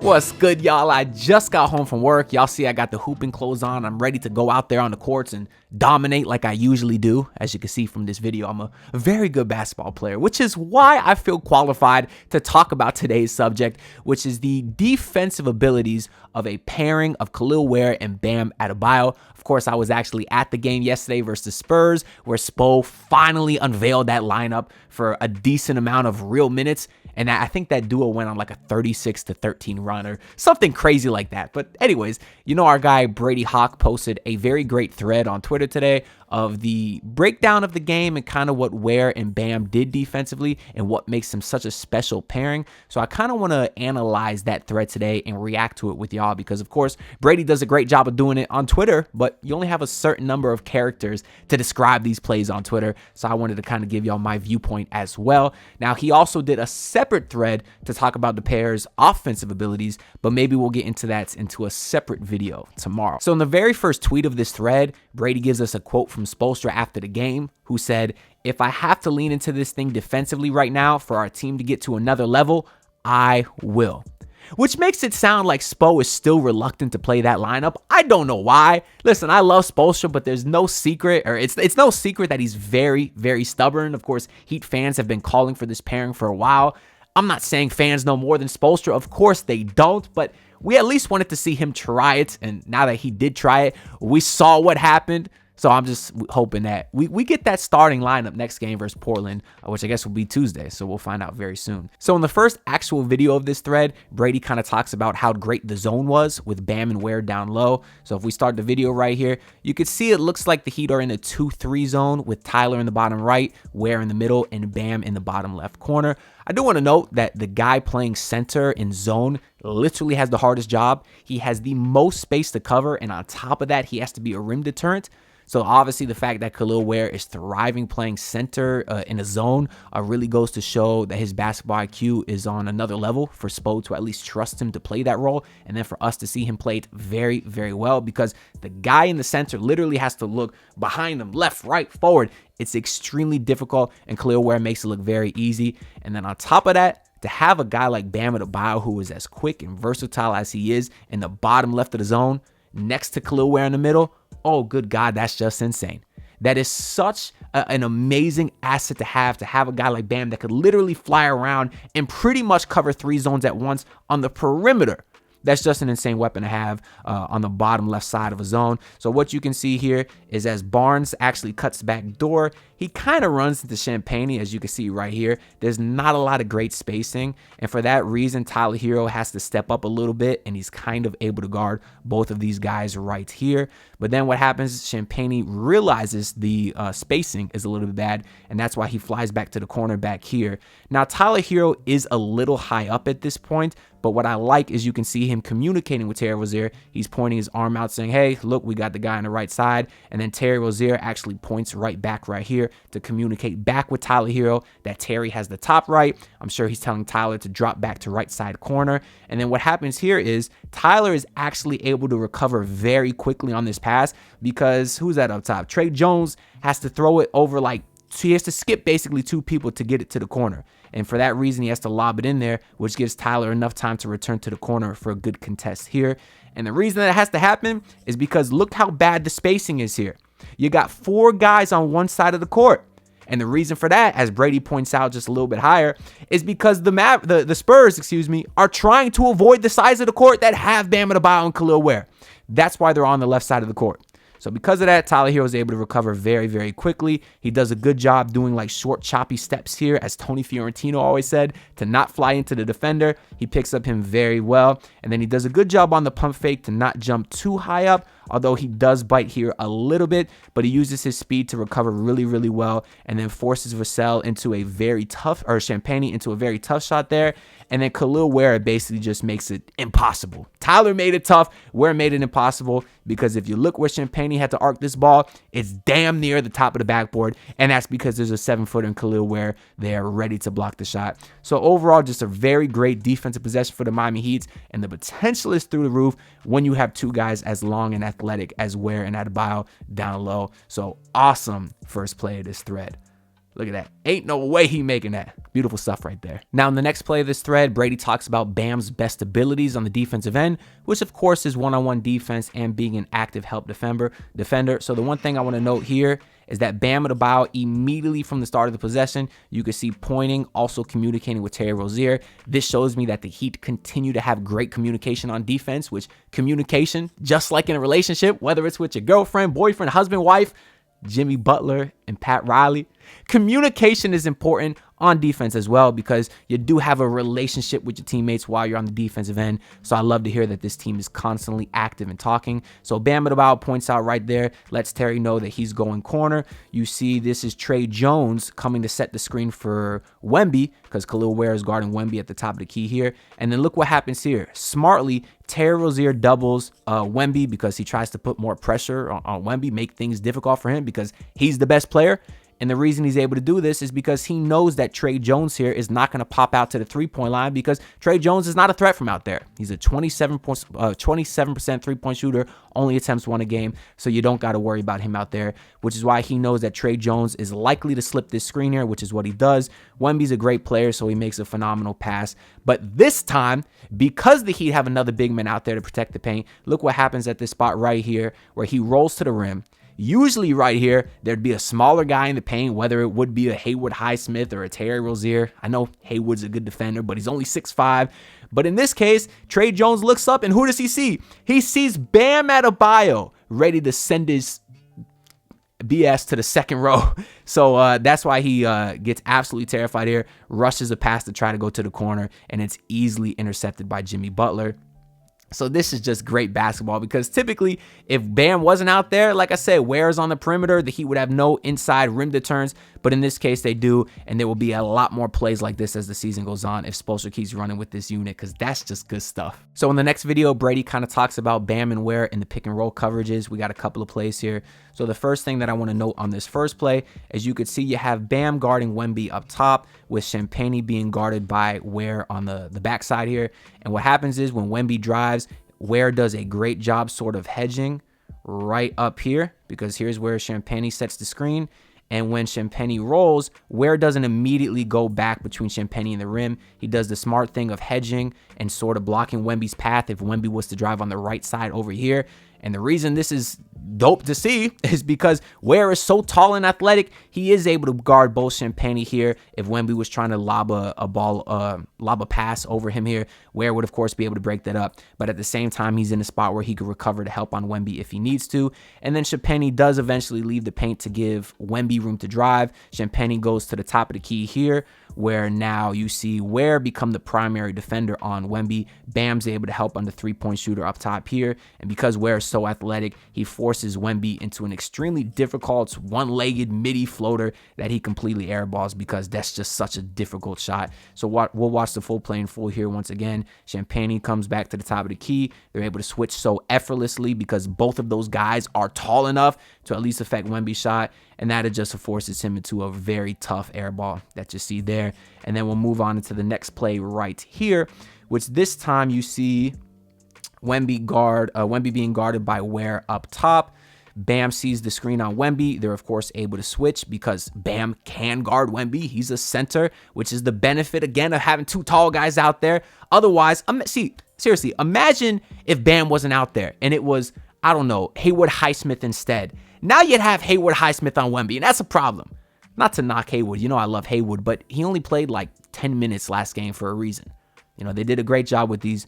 What's good, y'all? I just got home from work. Y'all see I got the hooping clothes on. I'm ready to go out there on the courts and dominate like I usually do. As you can see from this video, I'm a very good basketball player, which is why I feel qualified to talk about today's subject, which is the defensive abilities of a pairing of Kel'el Ware and Bam Adebayo. Of course, I was actually at the game yesterday versus the Spurs, where Spo finally unveiled that lineup for a decent amount of real minutes. And I think that duo went on like a 36-13 run or something crazy like that. But anyways, you know, our guy Brady Hawk posted a very great thread on Twitter today of the breakdown of the game and kind of what Ware and Bam did defensively and what makes them such a special pairing. So I kind of want to analyze that thread today and react to it with y'all because, of course, Brady does a great job of doing it on Twitter, but you only have a certain number of characters to describe these plays on Twitter. So I wanted to kind of give y'all my viewpoint as well. Now, he also did a separate thread to talk about the pair's offensive abilities, but maybe we'll get into that into a separate video tomorrow. So in the very first tweet of this thread, Brady gives us a quote from Spoelstra after the game, who said, "If I have to lean into this thing defensively right now for our team to get to another level, I will." Which makes it sound like Spo is still reluctant to play that lineup. I don't know why. Listen, I love Spoelstra, but there's no secret, or it's no secret that he's very, very stubborn. Of course, Heat fans have been calling for this pairing for a while. I'm not saying fans know more than Spoelstra. Of course they don't, but we at least wanted to see him try it. And now that he did try it, we saw what happened. So I'm just hoping that we get that starting lineup next game versus Portland, which I guess will be Tuesday. So we'll find out very soon. So in the first actual video of this thread, Brady kind of talks about how great the zone was with Bam and Ware down low. So if we start the video right here, you can see it looks like the Heat are in a 2-3 zone with Tyler in the bottom right, Ware in the middle, and Bam in the bottom left corner. I do want to note that the guy playing center in zone literally has the hardest job. He has the most space to cover, and on top of that, he has to be a rim deterrent. So obviously the fact that Kel'el Ware is thriving playing center in a zone really goes to show that his basketball IQ is on another level for Spo to at least trust him to play that role. And then for us to see him play it very, very well, because the guy in the center literally has to look behind him, left, right, forward. It's extremely difficult, and Kel'el Ware makes it look very easy. And then on top of that, to have a guy like Bam Adebayo, who is as quick and versatile as he is in the bottom left of the zone, next to Kel'el Ware in the middle, oh, good God, that's just insane. That is such an amazing asset to have a guy like Bam that could literally fly around and pretty much cover 3 zones at once on the perimeter. That's just an insane weapon to have on the bottom left side of a zone. So what you can see here is as Barnes actually cuts back door, he kind of runs into Champagnie, as you can see right here. There's not a lot of great spacing, and for that reason, Tyler Hero has to step up a little bit, and he's kind of able to guard both of these guys right here. But then what happens, Champagnie realizes the spacing is a little bit bad, and that's why he flies back to the corner back here. Now, Tyler Hero is a little high up at this point, but what I like is you can see him communicating with Terry Rozier. He's pointing his arm out saying, hey, look, we got the guy on the right side. And then Terry Rozier actually points right back right here to communicate back with Tyler Hero that Terry has the top right. I'm sure he's telling Tyler to drop back to right side corner. And then what happens here is Tyler is actually able to recover very quickly on this pass because who's that up top? Trey Jones has to throw it over he has to skip basically 2 people to get it to the corner. And for that reason, he has to lob it in there, which gives Tyler enough time to return to the corner for a good contest here. And the reason that has to happen is because look how bad the spacing is here. You got 4 guys on one side of the court. And the reason for that, as Brady points out just a little bit higher, is because the Spurs, are trying to avoid the sides of the court that have Bam Adebayo and Kel'el Ware. That's why they're on the left side of the court. So because of that, Tyler Hero is able to recover very, very quickly. He does a good job doing short, choppy steps here, as Tony Fiorentino always said, to not fly into the defender. He picks up him very well. And then he does a good job on the pump fake to not jump too high up, although he does bite here a little bit, but he uses his speed to recover really, really well, and then forces Vassell into a very tough, or Champagnie into a very tough shot there. And then Kel'el Ware basically just makes it impossible. Tyler made it tough. Ware made it impossible because if you look where Champagnie had to arc this ball, it's damn near the top of the backboard. And that's because there's a 7-footer in Kel'el Ware there ready to block the shot. So overall, just a very great defensive possession for the Miami Heat. And the potential is through the roof when you have 2 guys as long and athletic as Ware and Adebayo down low. So awesome first play of this thread. Look at that. Ain't no way he making that. Beautiful stuff right there. Now, in the next play of this thread, Brady talks about Bam's best abilities on the defensive end, which of course is one-on-one defense and being an active help defender. So the one thing I want to note here is that Bam Adebayo, immediately from the start of the possession, you can see pointing, also communicating with Terry Rozier. This shows me that the Heat continue to have great communication on defense, which communication, just like in a relationship, whether it's with your girlfriend, boyfriend, husband, wife, Jimmy Butler and Pat Riley, communication is important on defense as well, because you do have a relationship with your teammates while you're on the defensive end. So I love to hear that this team is constantly active and talking. So Bam Adebayo points out right there, lets Terry know that he's going corner. You see this is Trey Jones coming to set the screen for Wemby, because Kel'el Ware is guarding Wemby at the top of the key here. And then look what happens here. Smartly, Terry Rozier doubles Wemby because he tries to put more pressure on Wemby, make things difficult for him because he's the best player. And the reason he's able to do this is because he knows that Trey Jones here is not going to pop out to the three-point line, because Trey Jones is not a threat from out there. He's a 27% three-point shooter, only attempts one a game, so you don't got to worry about him out there, which is why he knows that Trey Jones is likely to slip this screen here, which is what he does. Wemby's a great player, so he makes a phenomenal pass. But this time, because the Heat have another big man out there to protect the paint, look what happens at this spot right here where he rolls to the rim. Usually right here, there'd be a smaller guy in the paint, whether it would be a Haywood Highsmith or a Terry Rozier. I know Haywood's a good defender, but he's only 6'5". But in this case, Trey Jones looks up, and who does he see? He sees Bam Adebayo ready to send his BS to the second row. So that's why he gets absolutely terrified here, rushes a pass to try to go to the corner, and it's easily intercepted by Jimmy Butler. So this is just great basketball, because typically if Bam wasn't out there, like I said, Ware's on the perimeter, the Heat would have no inside rim deterrence. But in this case, they do, and there will be a lot more plays like this as the season goes on if Spoelstra keeps running with this unit, because that's just good stuff. So in the next video, Brady kind of talks about Bam and Ware in the pick and roll coverages. We got a couple of plays here. So the first thing that I want to note on this first play, as you could see, you have Bam guarding Wemby up top, with Champagnie being guarded by Ware on the backside here. And what happens is when Wemby drives, Ware does a great job sort of hedging right up here, because here's where Champagnie sets the screen. And when Champagnie rolls, Ware doesn't immediately go back between Champagnie and the rim. He does the smart thing of hedging and sort of blocking Wemby's path if Wemby was to drive on the right side over here. And the reason this is dope to see is because Ware is so tall and athletic, he is able to guard both Champagnie here. If Wemby was trying to lob a pass over him here, Ware would of course be able to break that up. But at the same time, he's in a spot where he could recover to help on Wemby if he needs to. And then Champagnie does eventually leave the paint to give Wemby room to drive. Champagnie goes to the top of the key here, where now you see Ware become the primary defender on Wemby. Bam's able to help on the three-point shooter up top here. And because Ware is so athletic, he forces Wemby into an extremely difficult one-legged midi floater that he completely airballs, because that's just such a difficult shot. So we'll watch the full play in full here once again. Champagnie comes back to the top of the key. They're able to switch so effortlessly because both of those guys are tall enough to at least affect Wemby's shot. And that just forces him into a very tough air ball that you see there. And then we'll move on into the next play right here, which this time you see Wemby being guarded by Ware up top. Bam sees the screen on Wemby. They're, of course, able to switch because Bam can guard Wemby. He's a center, which is the benefit, again, of having two tall guys out there. Otherwise, seriously, imagine if Bam wasn't out there and it was, I don't know, Haywood Highsmith instead. Now you'd have Haywood Highsmith on Wemby, and that's a problem. Not to knock Haywood. You know I love Haywood, but he only played like 10 minutes last game for a reason. You know, they did a great job with these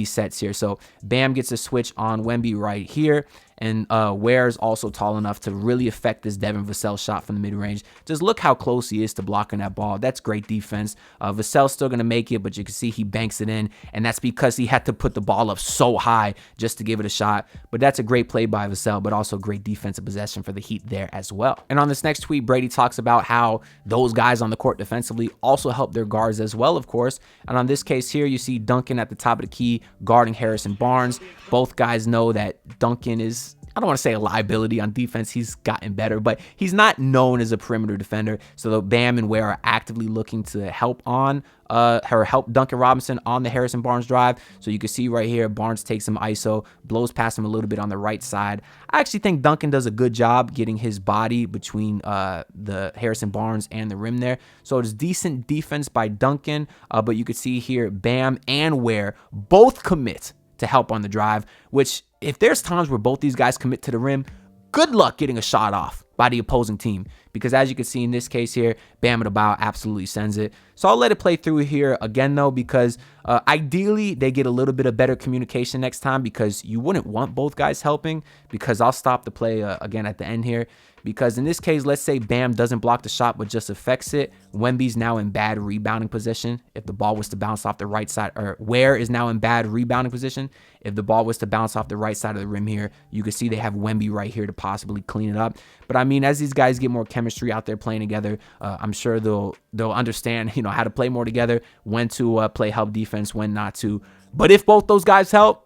sets here. So Bam gets a switch on Wemby right here. And Ware's also tall enough to really affect this Devin Vassell shot from the mid-range. Just look how close he is to blocking that ball. That's great defense. Vassell's still going to make it, but you can see he banks it in. And that's because he had to put the ball up so high just to give it a shot. But that's a great play by Vassell, but also great defensive possession for the Heat there as well. And on this next tweet, Brady talks about how those guys on the court defensively also help their guards as well, of course. And on this case here, you see Duncan at the top of the key guarding Harrison Barnes. Both guys know that Duncan is I don't want to say a liability on defense. He's gotten better, but he's not known as a perimeter defender. So though Bam and Ware are actively looking to help Duncan Robinson on the Harrison Barnes drive. So you can see right here, Barnes takes some ISO, blows past him a little bit on the right side. I actually think Duncan does a good job getting his body between the Harrison Barnes and the rim there. So it's decent defense by Duncan, but you can see here, Bam and Ware both commit to help on the drive, which if there's times where both these guys commit to the rim, good luck getting a shot off by the opposing team, because as you can see in this case here, Bam Adebayo absolutely sends it. So I'll let it play through here again though, because ideally they get a little bit of better communication next time, because you wouldn't want both guys helping, because I'll stop the play again at the end here. Because in this case, let's say Bam doesn't block the shot but just affects it. Wemby's now in bad rebounding position. If the ball was to bounce off the right side, or Ware is now in bad rebounding position. If the ball was to bounce off the right side of the rim here, you can see they have Wemby right here to possibly clean it up. But I mean, as these guys get more chemistry out there playing together, I'm sure they'll understand, how to play more together, when to play help defense, when not to. But if both those guys help,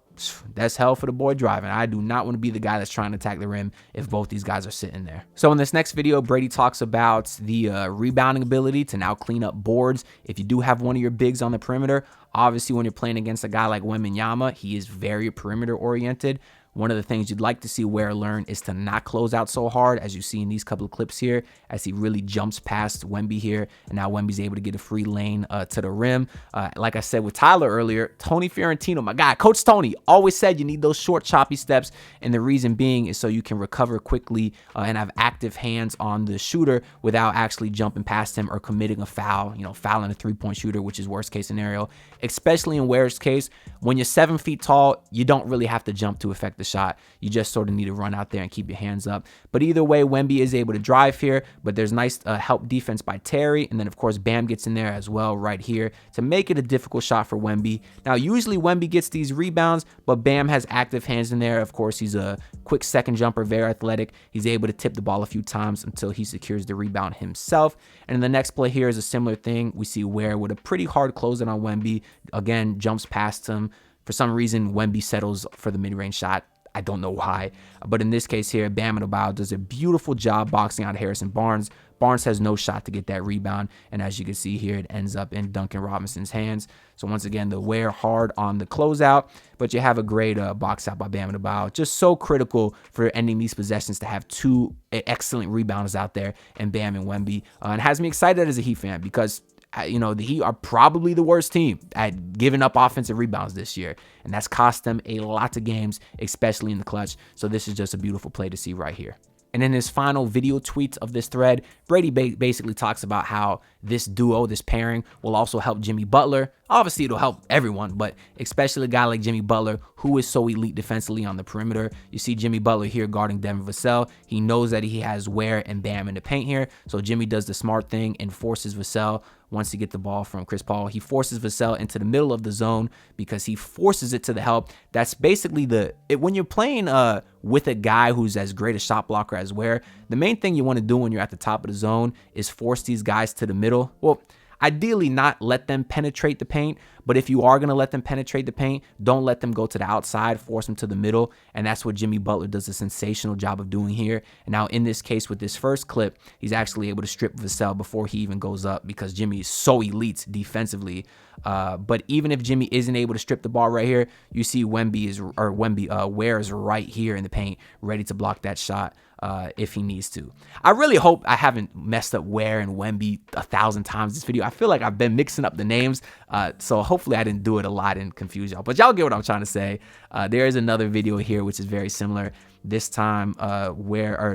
that's hell for the boy driving. I do not want to be the guy that's trying to attack the rim if both these guys are sitting there. So in this next video, Brady talks about the rebounding ability to now clean up boards. If you do have one of your bigs on the perimeter, obviously when you're playing against a guy like Wembanyama, he is very perimeter oriented. One of the things you'd like to see Ware learn is to not close out so hard, as you see in these couple of clips here, as he really jumps past Wemby here, and now Wemby's able to get a free lane to the rim. Like I said with Tyler earlier, Tony Fiorentino, my guy, Coach Tony, always said you need those short, choppy steps, and the reason being is so you can recover quickly and have active hands on the shooter without actually jumping past him or committing a foul, fouling a three-point shooter, which is worst case scenario. Especially in Ware's case, when you're 7 feet tall, you don't really have to jump to affect the shot. You just sort of need to run out there and keep your hands up. But either way, Wemby is able to drive here, but there's nice help defense by Terry. And then, of course, Bam gets in there as well right here to make it a difficult shot for Wemby. Now, usually Wemby gets these rebounds, but Bam has active hands in there. Of course, he's a quick second jumper, very athletic. He's able to tip the ball a few times until he secures the rebound himself. And in the next play here is a similar thing. We see Ware with a pretty hard closeout on Wemby. Again, jumps past him. For some reason, Wemby settles for the mid-range shot. I don't know why. But in this case here, Bam Adebayo does a beautiful job boxing out Harrison Barnes. Barnes has no shot to get that rebound. And as you can see here, it ends up in Duncan Robinson's hands. So once again, the Ware hard on the closeout. But you have a great box out by Bam Adebayo. Just so critical for ending these possessions to have two excellent rebounders out there, and Bam and Wemby. And has me excited as a Heat fan, because the Heat are probably the worst team at giving up offensive rebounds this year. And that's cost them a lot of games, especially in the clutch. So this is just a beautiful play to see right here. And in his final video tweet of this thread, Brady basically talks about how this duo, this pairing, will also help Jimmy Butler. Obviously, it'll help everyone, but especially a guy like Jimmy Butler, who is so elite defensively on the perimeter. You see Jimmy Butler here guarding Devin Vassell. He knows that he has Ware and Bam in the paint here, so Jimmy does the smart thing and forces Vassell. Once he gets the ball from Chris Paul, he forces Vassell into the middle of the zone because he forces it to the help. That's basically when you're playing with a guy who's as great a shot blocker as Ware, the main thing you want to do when you're at the top of the zone is force these guys to the middle. Well, ideally not let them penetrate the paint, but if you are going to let them penetrate the paint, don't let them go to the outside, force them to the middle, and that's what Jimmy Butler does a sensational job of doing here. And now in this case with this first clip, he's actually able to strip Vassell before he even goes up, because Jimmy is so elite defensively. But even if Jimmy isn't able to strip the ball right here, you see Ware is right here in the paint, ready to block that shot if he needs to. I really hope I haven't messed up Ware and Wemby 1,000 times this video. I feel like I've been mixing up the names, so hopefully I didn't do it a lot and confuse y'all. But y'all get what I'm trying to say. There is another video here which is very similar. This time,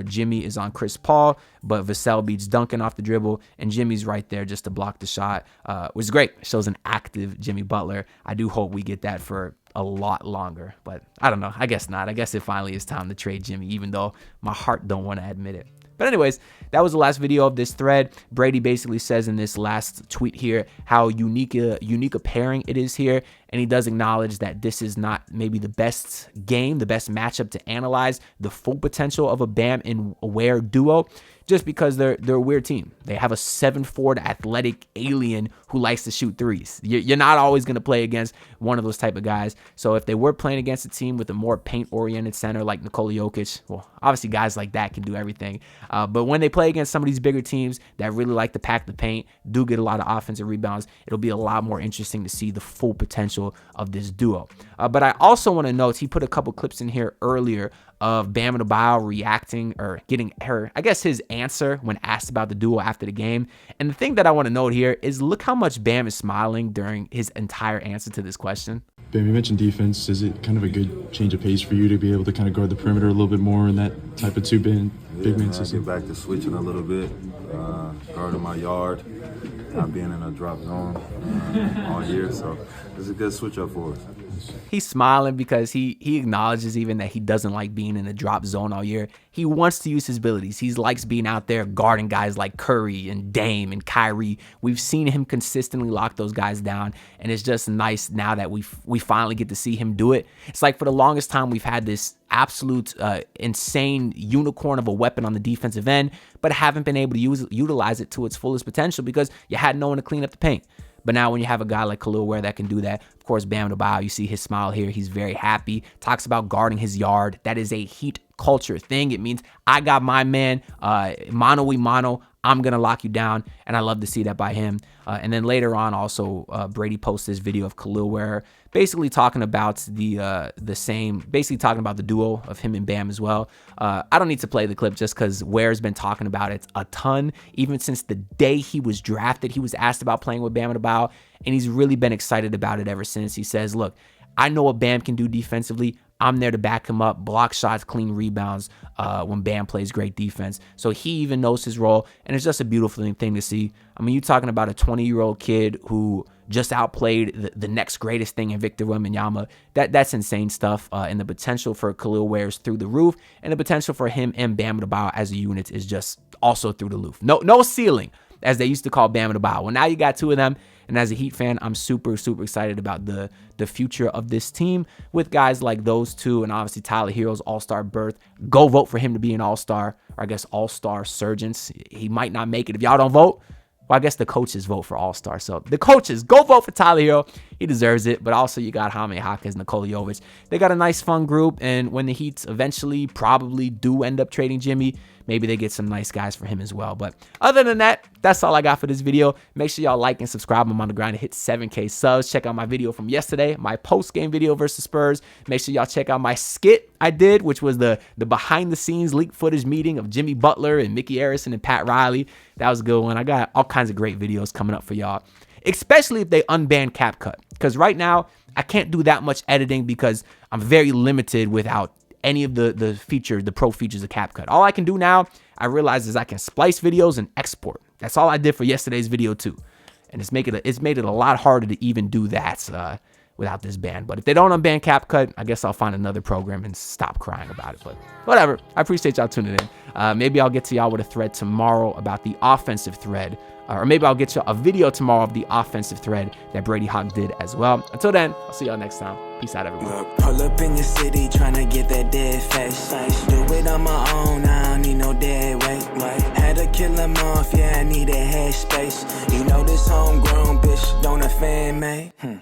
Jimmy is on Chris Paul, but Vassell beats Duncan off the dribble, and Jimmy's right there just to block the shot, which is great. It shows an active Jimmy Butler. I do hope we get that for a lot longer, but I don't know. I guess not. I guess it finally is time to trade Jimmy, even though my heart don't want to admit it. But anyways, that was the last video of this thread. Brady basically says in this last tweet here how unique a pairing it is here. and he does acknowledge that this is not maybe the best game, the best matchup to analyze the full potential of a Bam and Ware duo, just because they're a weird team. They have a 7'4" athletic alien who likes to shoot threes. You're not always going to play against one of those type of guys. So if they were playing against a team with a more paint-oriented center like Nikola Jokic, well, obviously guys like that can do everything. But when they play against some of these bigger teams that really like to pack the paint, do get a lot of offensive rebounds, it'll be a lot more interesting to see the full potential of this duo. But I also want to note, he put a couple clips in here earlier of Bam Adebayo reacting or getting his answer when asked about the duo after the game. And the thing that I want to note here is look how much Bam is smiling during his entire answer to this question. Bam, you mentioned defense. Is it kind of a good change of pace for you to be able to kind of guard the perimeter a little bit more in that type of big man system? Get back to switching a little bit, guarding my yard, not being in a drop zone all year. So it's a good switch up for us. He's smiling because he acknowledges even that he doesn't like being in a drop zone all year. He wants to use his abilities. He likes being out there guarding guys like Curry and Dame and Kyrie. We've seen him consistently lock those guys down, and it's just nice now that we finally get to see him do it. It's like for the longest time we've had this absolute insane unicorn of a weapon on the defensive end, but haven't been able to utilize it to its fullest potential because you had no one to clean up the paint. But now when you have a guy like Kel'el Ware that can do that, of course, Bam Adebayo, you see his smile here. He's very happy. Talks about guarding his yard. That is a Heat culture thing. It means I got my man, mano y mano. I'm going to lock you down, and I love to see that by him. And then later on, also, Brady posts this video of Kel'el Ware basically talking about basically talking about the duo of him and Bam as well. I don't need to play the clip just because Ware's been talking about it a ton. Even since the day he was drafted, he was asked about playing with Bam Adebayo, and he's really been excited about it ever since. He says, look, I know what Bam can do defensively. I'm there to back him up, block shots, clean rebounds when Bam plays great defense. So he even knows his role, and it's just a beautiful thing to see. I mean, you're talking about a 20-year-old kid who just outplayed the next greatest thing in Victor Wembanyama. That's insane stuff, and the potential for Kel'el Ware is through the roof, and the potential for him and Bam Adebayo as a unit is just also through the roof. No ceiling, as they used to call Bam Adebayo. Well, now you got two of them. And as a Heat fan, I'm super excited about the future of this team with guys like those two, and obviously Tyler Hero's all-star berth. Go vote for him to be an all-star, or I guess all-star surgeons. He might not make it. If y'all don't vote, well, I guess the coaches vote for all-star. So the coaches, go vote for Tyler Hero. He deserves it. But also you got Jaime Jaquez, Nikola Jokic. They got a nice, fun group. And when the Heat eventually probably do end up trading Jimmy, maybe they get some nice guys for him as well. But other than that, that's all I got for this video. Make sure y'all like and subscribe. I'm on the grind to hit 7K subs. Check out my video from yesterday, my post-game video versus Spurs. Make sure y'all check out my skit I did, which was the behind-the-scenes leaked footage meeting of Jimmy Butler and Mickey Arison and Pat Riley. That was a good one. I got all kinds of great videos coming up for y'all, especially if they unban CapCut. Because right now, I can't do that much editing because I'm very limited without any of the pro features of CapCut. All I can do now, I realize, is I can splice videos and export. That's all I did for yesterday's video too. And it's made it a lot harder to even do that without this ban. But if they don't unban CapCut, I guess I'll find another program and stop crying about it. But whatever. I appreciate y'all tuning in. Maybe I'll get to y'all with a thread tomorrow about the offensive thread. Or maybe I'll get you a video tomorrow of the offensive thread that Brady Hawk did as well. Until then, I'll see y'all next time. Peace out, everyone. Pull up in your city trying to get that dead face. Do it on my own, I don't need no dead weight. Had to kill him off, yeah, I need a head space. You know this homegrown bitch don't offend me.